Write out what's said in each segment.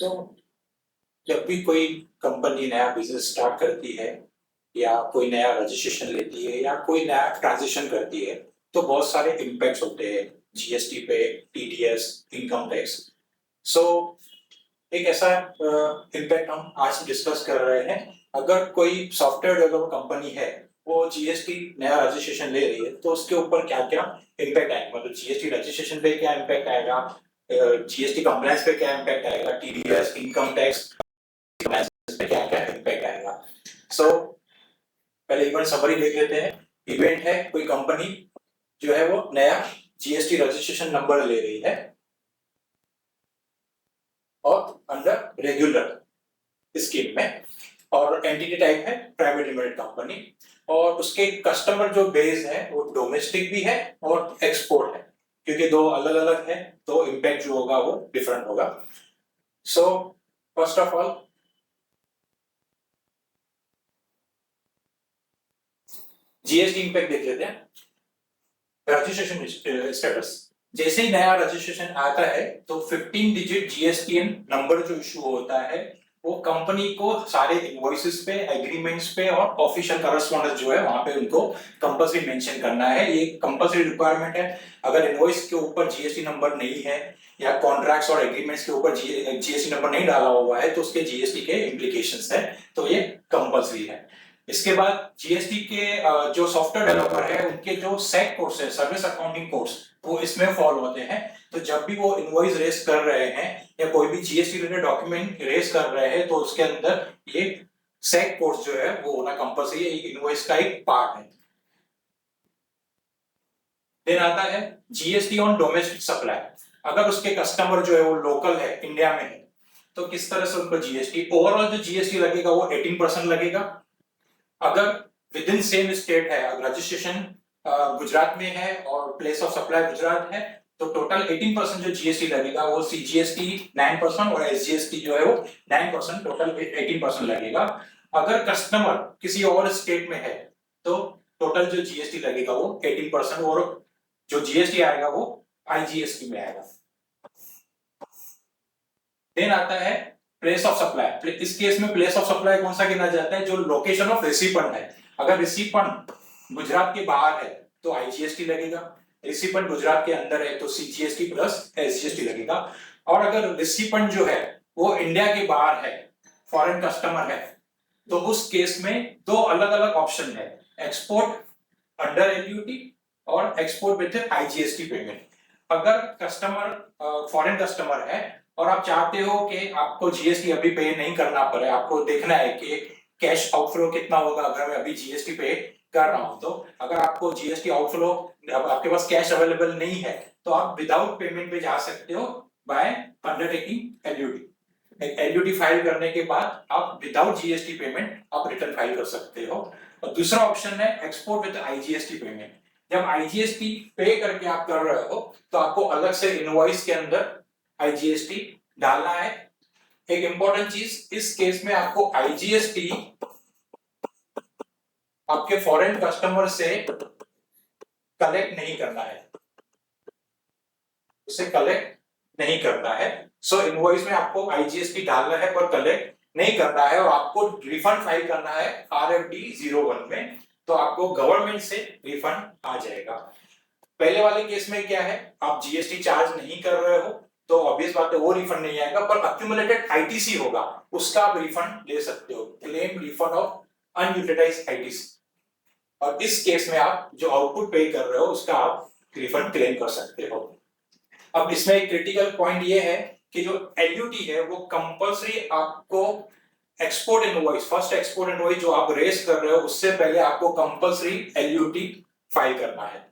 तो जब भी कोई कंपनी नया बिजनेस स्टार्ट करती है या कोई नया रजिस्ट्रेशन लेती है या कोई नया ट्रांजिशन करती है तो बहुत सारे इम्पैक्ट्स होते हैं जीएसटी पे, टीडीएस, इनकम टैक्स। सो एक ऐसा इम्पैक्ट हम आज डिस्कस कर रहे हैं। अगर कोई सॉफ्टवेयर डेवलपर कंपनी है, वो जीएसटी नया रजिस्ट्रेशन ले रही है तो उसके ऊपर क्या क्या इम्पैक्ट आएगा, मतलब जीएसटी रजिस्ट्रेशन पे क्या इम्पैक्ट आएगा, जीएसटी कंप्लायंस पे क्या इम्पैक्ट आएगा, टीडीएस, इनकम टैक्स पे क्या क्या इम्पैक्ट आएगा। सो पहले इवेंट समरी देख लेते हैं। इवेंट है कोई कंपनी जो है वो नया जीएसटी रजिस्ट्रेशन नंबर ले रही है और अंडर रेगुलर स्कीम में, और एंटिटी टाइप है प्राइवेट लिमिटेड कंपनी, और उसके कस्टमर जो बेस है वो डोमेस्टिक भी है और एक्सपोर्ट है, क्योंकि दो अलग अलग है तो इम्पैक्ट जो होगा वो डिफरेंट होगा। So first of all GST impact देख लेते हैं। रजिस्ट्रेशन स्टेटस, जैसे ही नया रजिस्ट्रेशन आता है तो 15 डिजिट जीएसटीएन नंबर जो इशू होता है वो कंपनी को सारे इनवॉइसेस पे, एग्रीमेंट्स पे और ऑफिशियल करस्पॉन्डेंस जो है वहां पे उनको कंपल्सरी मेंशन करना है। ये कंपल्सरी रिक्वायरमेंट है। अगर इनवॉइस के ऊपर जीएसटी नंबर नहीं है या कॉन्ट्रैक्ट्स और एग्रीमेंट्स के ऊपर जीएसटी नंबर नहीं डाला हुआ है तो उसके जीएसटी के इम्प्लीकेशंस है, तो ये कंपल्सरी है। इसके बाद जीएसटी के जो सॉफ्टवेयर डेवलपर है उनके जो सेट कोर्स है, सर्विस अकाउंटिंग कोर्स, वो इसमें फॉलो होते हैं। तो जब भी वो इनवॉइस रेस कर रहे हैं या कोई भी जीएसटी रिलेटेड डॉक्यूमेंट रेस कर रहे हैं तो उसके अंदर ये सेट कोर्स जो है वो होना कंपल्सरी है, इनवॉइस का एक पार्ट है। फिर आता है जीएसटी ऑन डोमेस्टिक सप्लाई। अगर उसके कस्टमर जो है वो लोकल है, इंडिया में है, तो किस तरह से उनको जीएसटी, ओवरऑल जो जीएसटी लगेगा वो 18% लगेगा। अगर विद इन सेम स्टेट है, अगर रजिस्ट्रेशन गुजरात में है और प्लेस ऑफ सप्लाई गुजरात है, तो टोटल 18% जो जीएसटी लगेगा वो सीजीएसटी 9% और एसजीएसटी जो है वो 9%, टोटल 18% लगेगा। अगर कस्टमर किसी और स्टेट में है तो टोटल जो जीएसटी लगेगा वो 18% और जो जीएसटी आएगा वो आईजीएसटी में आएगा। देन आता है प्लेस ऑफ सप्लाई। इस केस में प्लेस ऑफ सप्लाई कौन सा गिना जाता है, जो लोकेशन ऑफ रिसिपेंट है। अगर रिसिपेंट गुजरात के बाहर है तो आईजीएसटी लगेगा, रिसिपेंट गुजरात के अंदर है तो सीजीएसटी प्लस एसजीएसटी लगेगा। और अगर रिसिपेंट जो है वो इंडिया के बाहर है, फॉरेन कस्टमर है, तो उस केस में दो अलग अलग ऑप्शन है, एक्सपोर्ट अंडर एलयूटी और एक्सपोर्ट विद आईजीएसटी पेमेंट। अगर कस्टमर फॉरेन कस्टमर है और आप चाहते हो कि आपको जीएसटी अभी पे नहीं करना पड़े, आपको देखना है कि कैश आउटफ्लो कितना होगा अगर मैं अभी जीएसटी पे कर रहा हूं, तो अगर आपको जीएसटी आउटफ्लो, आपके पास कैश अवेलेबल नहीं है, तो आप विदाउट पेमेंट पे जा सकते हो by undertaking LUT. LUT file करने के बाद आप विदाउट जीएसटी पेमेंट आप रिटर्न फाइल कर सकते हो। और दूसरा ऑप्शन है एक्सपोर्ट विद आईजीएसटी पेमेंट। जब आईजीएसटी पे करके आप कर रहे हो तो आपको अलग से इनवॉइस के अंदर आईजीएसटी डालना है। एक इंपॉर्टेंट चीज, इस केस में आपको आईजीएसटी आपके फॉरेन कस्टमर से कलेक्ट नहीं करना है, उसे कलेक्ट नहीं करना है। सो इनवॉइस में आपको आईजीएसटी डालना है पर कलेक्ट नहीं करना है, और आपको रिफंड फाइल करना है RFD 01 में, तो आपको गवर्नमेंट से रिफंड आ जाएगा। पहले वाले केस में क्या है, आप जीएसटी चार्ज नहीं कर रहे हो तो ऑब्वियस बात है वो रिफंड नहीं आएगा, पर अक्यूमुलेटेड आईटीसी होगा उसका आप रिफंड ले सकते हो, claim refund of unutilised ITC. और इस केस में आप जो आउटपुट पे कर रहे हो उसका आप रिफंड क्लेम कर सकते हो। अब इसमें एक क्रिटिकल पॉइंट ये है कि जो एलयूटी है वो कंपल्सरी आपको export invoice, first export invoice जो आप रेस कर रहे हो उससे पहले आपको कंपल्सरी एलयूटी फाइल करना है।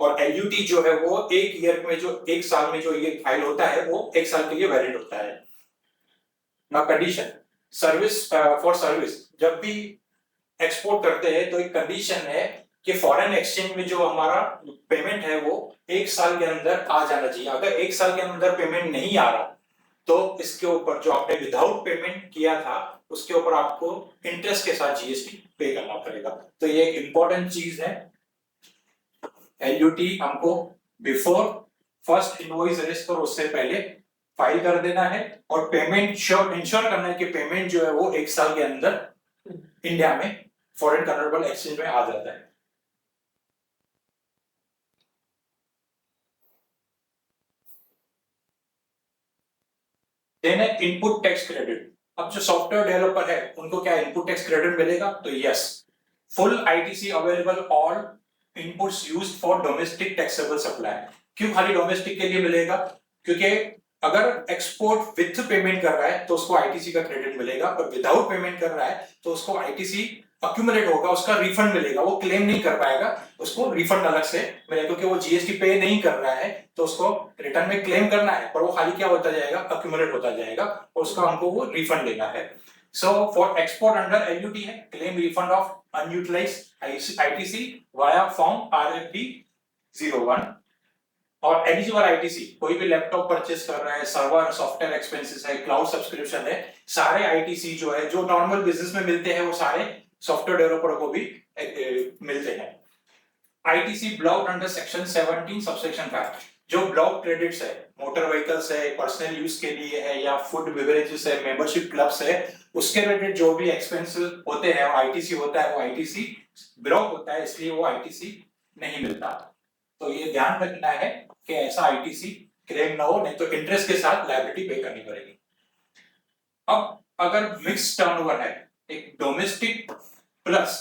और एलयूटी जो है वो एक ईयर में, जो एक साल में जो ये फाइल होता है वो एक साल के लिए वैलिड होता है ना। कंडीशन, सर्विस फॉर सर्विस, जब भी एक्सपोर्ट करते हैं तो एक कंडीशन है कि फॉरेन एक्सचेंज में जो हमारा पेमेंट है वो एक साल के अंदर आ जाना चाहिए। अगर एक साल के अंदर पेमेंट नहीं आ रहा तो इसके ऊपर जो आपने विदाउट पेमेंट किया था उसके ऊपर आपको इंटरेस्ट के साथ जीएसटी पे करना पड़ेगा। तो ये एक इंपॉर्टेंट चीज है। एलयूटी हमको बिफोर फर्स्ट इनवॉइस रेस करो उससे पहले फाइल कर देना है और पेमेंट इंश्योर करना है कि पेमेंट जो है वो 1 साल के अंदर इंडिया में फॉरेन कन्वर्टेबल एक्सचेंज में आ जाता है। देन है इनपुट टैक्स क्रेडिट। अब जो सॉफ्टवेयर डेवलपर है उनको क्या इनपुट टैक्स क्रेडिट मिलेगा? तो yes, full ITC available all inputs used for domestic taxable supply. क्यों खाली डोमेस्टिक के लिए मिलेगा? क्योंकि अगर एक्सपोर्ट विथ पेमेंट कर रहा है तो उसको आईटीसी का क्रेडिट मिलेगा, पर विदाउट पेमेंट कर रहा है तो उसको आईटीसी अक्यूमुलेट होगा, उसका रिफंड मिलेगा, वो क्लेम नहीं कर पाएगा, उसको रिफंड अलग से मिलेगा, क्योंकि वो जीएसटी पे नहीं कर रहा है तो उसको रिटर्न में क्लेम करना है, पर वो खाली क्या होता जाएगा, अक्यूमुलेट होता जाएगा और उसका हमको वो रिफंड देना है। So for export under LUT है claim refund of unutilised ITC via form RFD 01। और एलिजिबल आईटीसी कोई भी लैपटॉप परचेस कर रहा है, सर्वर सॉफ्टवेयर एक्सपेंसेस है, क्लाउड सब्सक्रिप्शन है, सारे आईटीसी जो है जो नॉर्मल बिजनेस में मिलते हैं वो सारे सॉफ्टवेयर डेवलपर को भी मिलते हैं। ITC block under section 17 subsection 5। जो ब्लॉक क्रेडिट्स है, मोटर व्हीकल्स है, पर्सनल यूज के लिए है, या फूड बेवरेजेस है, मेंबरशिप क्लब्स है, उसके रिलेटेड जो भी एक्सपेंसेस होते हैं वो आईटीसी होता है, वो आईटीसी ब्लॉक होता है, इसलिए वो आईटीसी नहीं मिलता। तो ये ध्यान रखना है कि ऐसा आईटीसी क्लेम ना हो, नहीं तो इंटरेस्ट के साथ लायबिलिटी पे करनी पड़ेगी। अब अगर मिक्स टर्नओवर है, एक डोमेस्टिक प्लस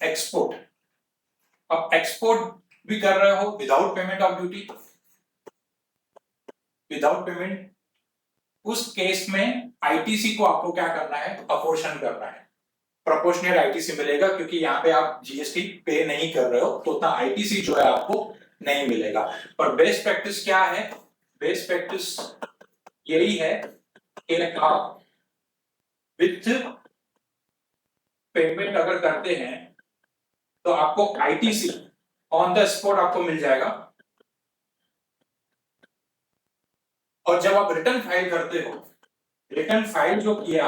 एक्सपोर्ट, अब एक्सपोर्ट भी कर रहे हो without payment of duty, without payment, उस केस में आईटीसी को आपको क्या करना है, अपोर्शन करना है, प्रोपोर्शनल आईटीसी मिलेगा, क्योंकि यहाँ पे आप जीएसटी पे नहीं कर रहे हो तो उतना आईटीसी जो है आपको नहीं मिलेगा। पर बेस्ट प्रैक्टिस क्या है? बेस्ट प्रैक्टिस यही है कि आप विथ पेमेंट अगर करते हैं तो आपको आईटीसी ऑन द स्पॉट आपको मिल जाएगा, और जब आप रिटर्न फाइल करते हो, रिटर्न फाइल जो किया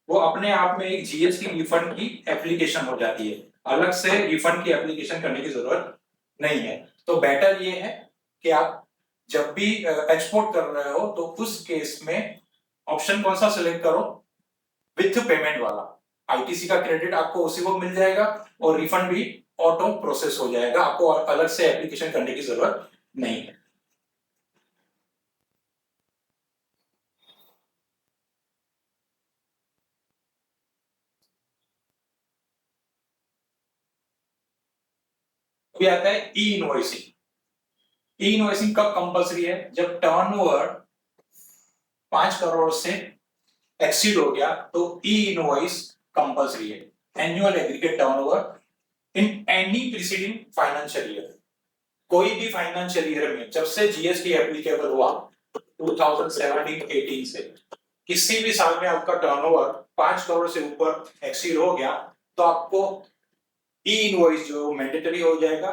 वो अपने आप में एक जीएसटी रिफंड की एप्लीकेशन हो जाती है, अलग से रिफंड की एप्लीकेशन करने की जरूरत नहीं है। तो बेटर ये है कि आप जब भी एक्सपोर्ट कर रहे हो तो उस केस में ऑप्शन कौन सा सिलेक्ट करो, विथ पेमेंट वाला। आईटीसी का क्रेडिट आपको उसी को मिल जाएगा और रिफंड भी ऑटो प्रोसेस हो जाएगा, आपको अलग से एप्लीकेशन करने की जरूरत नहीं है। अभी आता है ई इनवॉइसिंग। ई इनवॉइसिंग कब कंपलसरी है? जब टर्नओवर 5 करोड़ से एक्सीड हो गया तो ई इनवॉइस कंपलसरी है। Annual aggregate turnover in any preceding financial year, कोई भी फाइनेंशियल ईयर में जब से जीएसटी एप्लीकेबल हुआ 2017-18 से, किसी भी साल में आपका टर्नओवर 5 करोड़ से ऊपर एक्सीड हो गया तो आपको ई इनवॉइस जो मैंडेटरी हो जाएगा।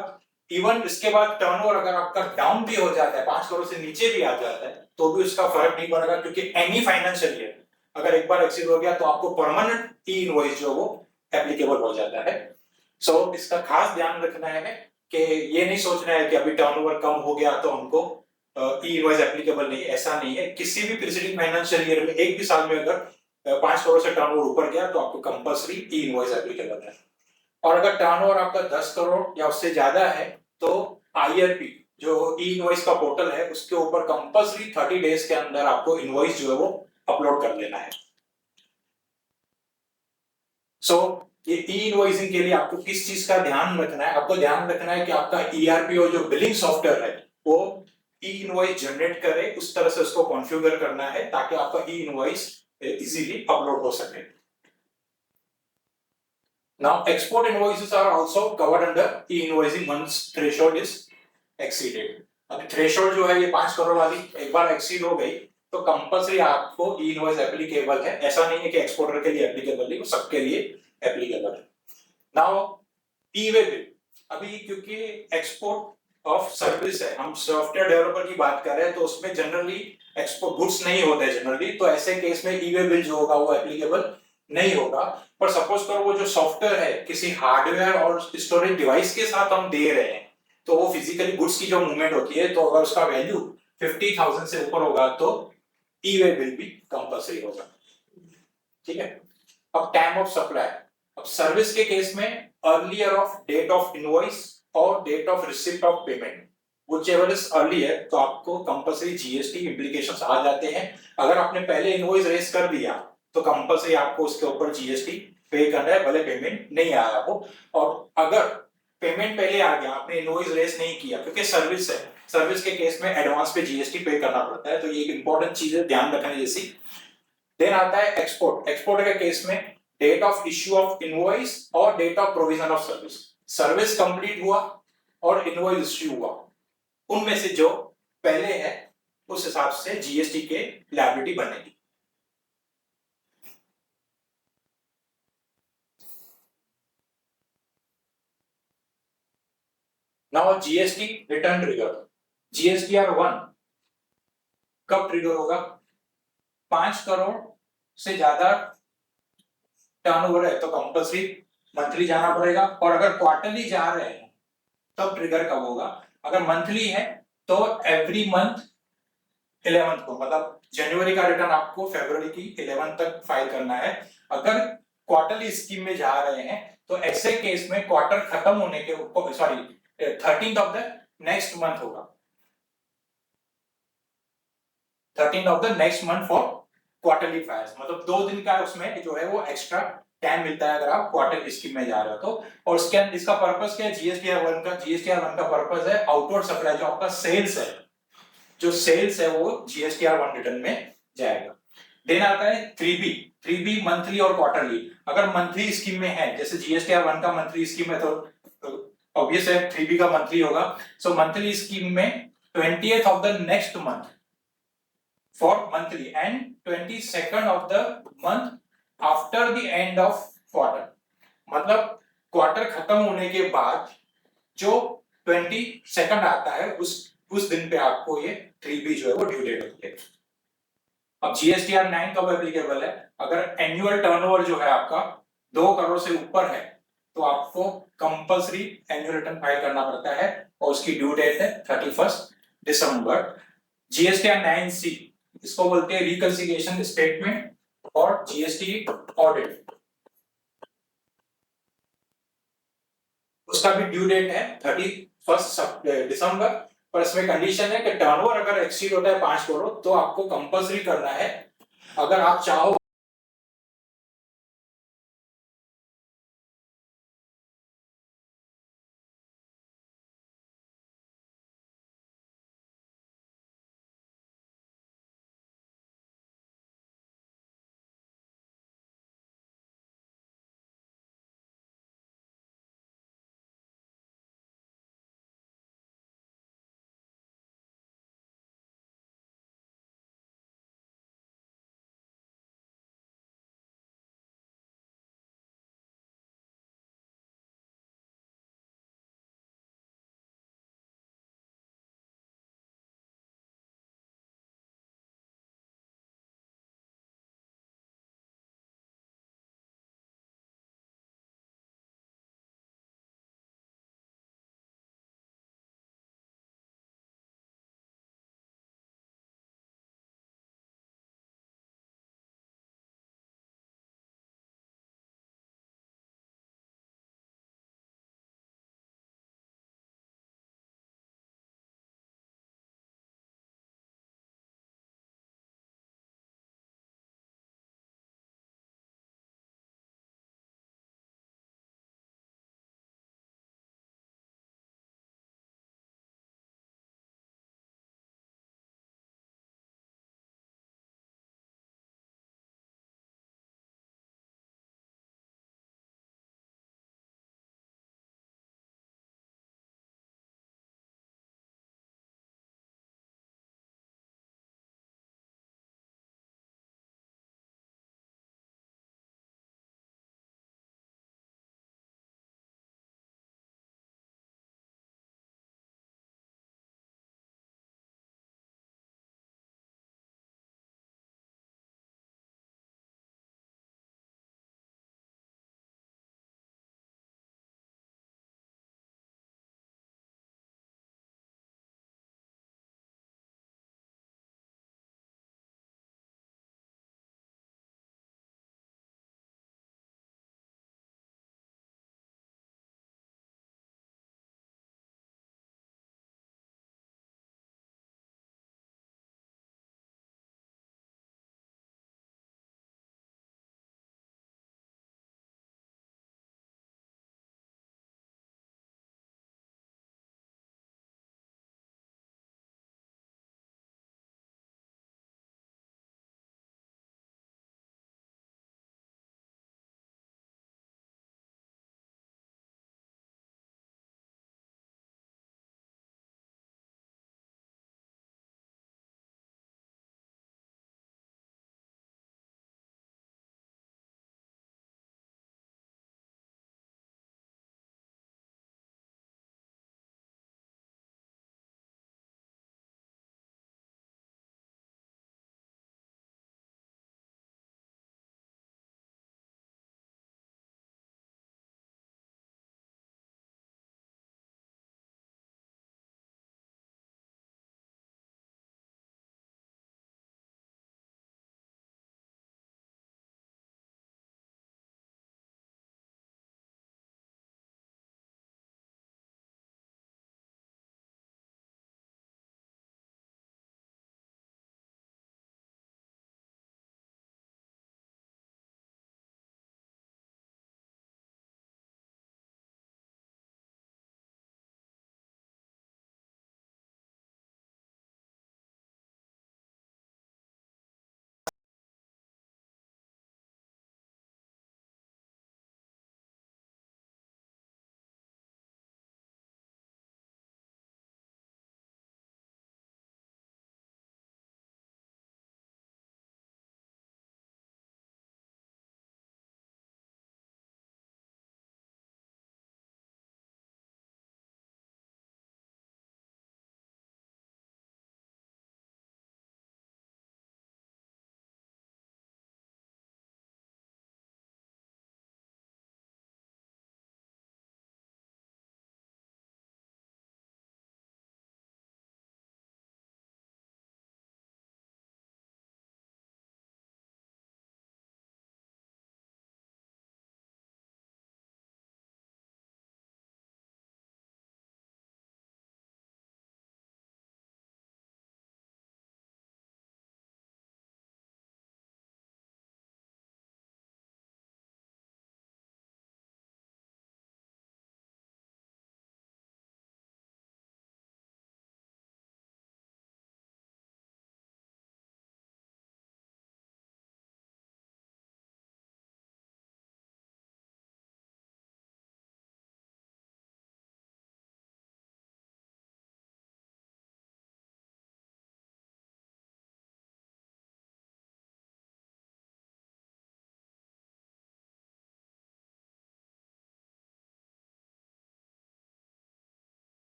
इवन इसके बाद टर्नओवर अगर आपका डाउन भी हो जाता है, 5 करोड़ से नीचे भी आ जाता है, तो भी उसका फर्क नहीं पड़ेगा, क्योंकि एनी फाइनेंशियल ईयर अगर एक बार एक्सीड हो गया तो आपको परमानेंट ई इनवॉइस जो वो एप्लीकेबल हो जाता है। सो इसका खास ध्यान रखना है कि ये नहीं सोचना है कि अभी टर्नओवर कम हो गया तो हमको ई इनवॉइस एप्लीकेबल नहीं, ऐसा नहीं है। किसी भी प्रीसीडिंग फाइनेंशियल ईयर में एक भी साल में अगर 5 करोड़ से टर्नओवर ऊपर गया तो आपको कंपलसरी ई इनवॉइस एप्लीकेबल है। और अगर टर्नओवर आपका 10 करोड़ या उससे ज्यादा है तो आईआरपी जो ई इनवॉइस का पोर्टल है उसके ऊपर कंपलसरी 30 डेज के अंदर आपको इनवॉइस जो है वो अपलोड कर देना है। सो ये ई इनवॉइसिंग के लिए आपको किस चीज का ध्यान रखना है? आपको ध्यान रखना है कि आपका ईआरपी और जो बिलिंग सॉफ्टवेयर है वो ई इनवॉइस जनरेट करे, उस तरह से उसको कॉन्फ़िगर करना है ताकि आपका ई इनवॉइस इजीली अपलोड हो सके। Now export invoices are also covered under e-invoicing once threshold is exceeded. अब थ्रेशोल्ड जो है ये 5 करोड़ वाली एक बार एक्सीड हो गई तो कंपलसरी आपको ई इनवॉइस एप्लीकेबल है। ऐसा नहीं है कि एक्सपोर्टर के लिए एप्लीकेबल नहीं, वो सबके लिए एप्लीकेबल है। नाउ ई-वे बिल, अभी क्योंकि एक्सपोर्ट ऑफ सर्विस है, हम सॉफ्टवेयर डेवलपर की बात कर रहे हैं तो उसमें जनरली एक्सपोर्ट गुड्स नहीं होते जनरली, तो ऐसे केस में ई-वे बिल जो होगा वो एप्लीकेबल नहीं होगा। पर सपोज करो वो जो सॉफ्टवेयर है किसी हार्डवेयर और स्टोरेज डिवाइस के साथ हम दे रहे हैं तो वो फिजिकली गुड्स की जो मूवमेंट होती है, तो अगर उसका वैल्यू 50,000 से ऊपर होगा तो ई वे बिल भी कंपलसरी होगा, ठीक है। अब टाइम ऑफ सप्लाई, अब सर्विस के केस में earlier of date of invoice और date of receipt of payment, whichever is earlier, तो आपको कंपलसरी जीएसटी इंप्लीकेशंस आ जाते हैं। अगर आपने पहले इनवॉइस रेज कर दिया तो कंपलसरी आपको उसके ऊपर जीएसटी पे करना है, भले पेमेंट नहीं आया हो। और अगर पेमेंट पहले आ गया, आपने इनवॉइस रेज नहीं किया, क्योंकि सर्विस है, सर्विस के केस में एडवांस पे जीएसटी पे करना पड़ता है, तो ये एक इंपॉर्टेंट चीज है ध्यान रखने जैसी। देन आता है एक्सपोर्ट, एक्सपोर्ट के केस में date of issue of invoice और date of provision of service, service complete हुआ और इनवॉइस इश्यू हुआ, उनमें से जो पहले है उस हिसाब से जीएसटी के लायबिलिटी बनेगी। Now GST return trigger, GSTR 1 कब ट्रिगर होगा? 5 करोड़ से ज्यादा टर्नओवर है तो कंपल्सरी मंथली जाना पड़ेगा, और अगर क्वार्टरली जा रहे हैं तब ट्रिगर कब होगा? अगर मंथली है तो एवरी मंथ 11th को, मतलब जनवरी का रिटर्न आपको फरवरी की 11th तक फाइल करना है। अगर क्वार्टरली स्कीम में जा रहे हैं तो ऐसे केस में क्वार्टर खत्म होने के ऊपर, sorry 13th of the next month होगा, 13th of the next month for quarterly files, मतलब 2 दिन का उसमें जो है वो एक्स्ट्रा टाइम मिलता है अगर आप क्वार्टर स्कीम में जा रहे हो तो। और इसका पर्पस क्या है? जीएसटीआर 1 का, जीएसटीआर 1 का पर्पस है आउटवर्ड सप्लाई, जो आपका सेल्स है, जो सेल्स है वो जीएसटीआर 1 रिटर्न में जाएगा। देन आता है 3B, 3B मंथली और क्वार्टरली। अगर मंथली स्कीम में है, जैसे जीएसटीआर 1 का मंथली स्कीम है, तो ऑब्वियस है 3B का मंथली होगा। सो मंथली स्कीम में 20th of the next month for monthly and 22nd of the month after the end of quarter, मतलब क्वार्टर खत्म होने के बाद जो 22nd आता है उस दिन पे आपको ये 3B जो है वो ड्यू डेट होती है। अब जीएसटीआर 9 कब एप्लीकेबल है? अगर एनुअल टर्नओवर जो है आपका 2 करोड़ से ऊपर है तो आपको कंपल्सरी एनुअल रिटर्न फाइल करना पड़ता है, और उसकी ड्यू डेट है 31 दिसंबर। जीएसटीआर 9C, इसको बोलते हैं रिकंसिलिएशन स्टेटमेंट और जीएसटी ऑडिट, उसका भी ड्यू डेट है 31 दिसंबर। पर इसमें कंडीशन है कि टर्नओवर अगर एक्सीड होता है 5 करोड़ तो आपको कंपल्सरी करना है। अगर आप चाहो